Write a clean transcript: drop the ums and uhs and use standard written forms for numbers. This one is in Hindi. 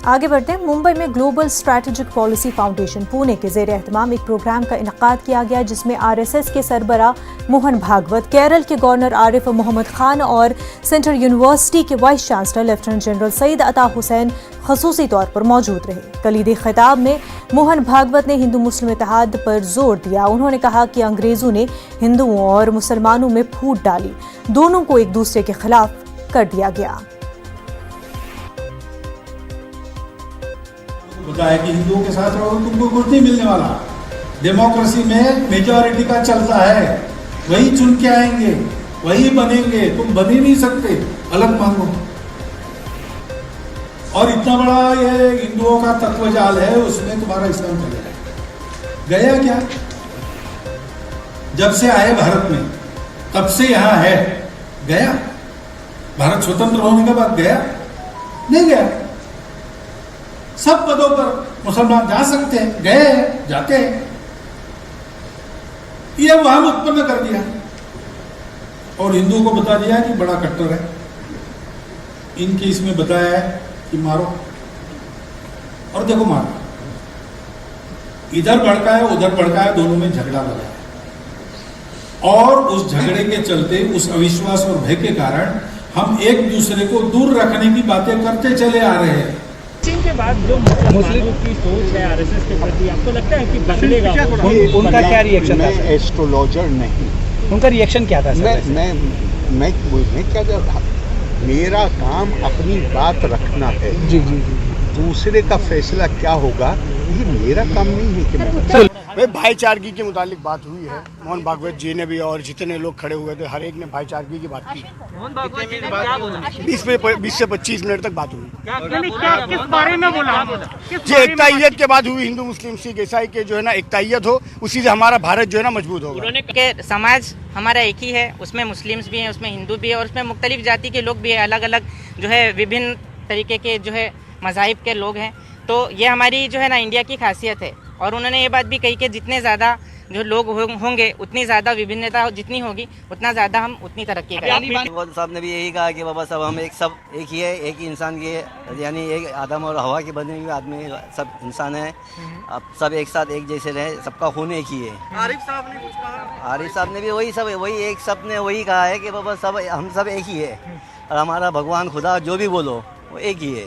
आगे बढ़ते हैं। मुंबई में global strategic policy foundation Pune के ज़ेर एहतमाम एक प्रोग्राम का इनेकाद किया गया, जिसमें RSS के सरबरा मोहन भागवत, केरल के गवर्नर आरिफ मोहम्मद खान और सेंट्रल यूनिवर्सिटी के vice chancellor lieutenant general Saeed Ata Hussain खसूसी तौर पर मौजूद रहे। कलीदी खिताब में मोहन भागवत ने हिंदू मुस्लिम इत्तेहाद पर जोर दिया। उन्होंने कहा कि अंग्रेजों ने हिंदुओं और मुसलमानों में फूट डाली, दोनों को एक दूसरे के खिलाफ कर दिया गया। बताया कि हिंदुओं के साथ रहो तुमको कुछ नहीं मिलने वाला। डेमोक्रेसी में मेजॉरिटी का चलता है, वही चुन के आएंगे, वही बनेंगे, तुम बन ही नहीं सकते, अलग मांगो। और इतना बड़ा ये हिंदुओं का तत्वजाल है, उसमें तुम्हारा इस्लाम चलेगा। गया क्या? जब से आए भारत में तब से यहां है, गया? भारत स्वतंत्र होने के बाद गया? नहीं गया। सब पदों पर मुसलमान जा सकते हैं, गए, जाते हैं। ये वहां उत्पन्न कर दिया और हिंदुओं को बता दिया कि बड़ा कट्टर है। इनके इसमें बताया है कि मारो, और देखो मारो। इधर भड़का है, उधर भड़का है, दोनों में झगड़ा लगा है। और उस झगड़े के चलते, उस अविश्वास और भय के कारण हम एक दूसरे को दूर रखने की बातें करते चले आ रहे हैं। चीन के बाद जो मुसलमानों की सोच है RSS के प्रति, आपको लगता है कि बदलेगा? उनका क्या रिएक्शन था? मैं एस्ट्रोलॉजर नहीं। उनका रिएक्शन क्या था? मैं क्या था, मेरा काम अपनी बात रखना है। जी जी जी। दूसरे का फैसला क्या होगा ये मेरा काम नहीं है कि मैं भाईचारगी के मुतालिक बात हुई है। मोहन भागवत जी ने भी और जितने लोग खड़े हुए थे, हर एक ने भाईचारगी की बात की। 20 से 25 मिनट तक बात हुई। किस बारे में बोला? जी एकताइयत के बाद हुई, हिंदू मुस्लिम सिख ईसाई के जो है ना एकताइयत हो, उसी से हमारा भारत जो है ना मजबूत होगा। उन्होंने के समाज हमारा एक ही है, उसमें मुस्लिम्स भी हैं, उसमें हिंदू भी है और उसमें मुख्तलिफ जाति के लोग भी हैं, अलग अलग जो है विभिन्न तरीके के जो है मज़ाहिब के लोग हैं। तो ये हमारी जो है ना इंडिया की खासियत है। और उन्होंने ये बात भी कही कि जितने ज़्यादा जो लोग होंगे, उतनी ज़्यादा विभिन्नता जितनी होगी, उतना ज़्यादा हम उतनी तरक्की करेंगे। वो साहब ने भी यही कहा कि बाबा साहब हम सब एक ही है, एक ही इंसान की है, यानी एक आदम और हवा के बने हुए आदमी सब इंसान है। अब सब एक साथ एक जैसे रहे, सबका खून एक ही है। आरिफ साहब ने कुछ कहा? आरिफ साहब ने भी वही कहा है कि बाबा सब हम सब एक ही है और हमारा भगवान खुदा जो भी बोलो वो एक ही है।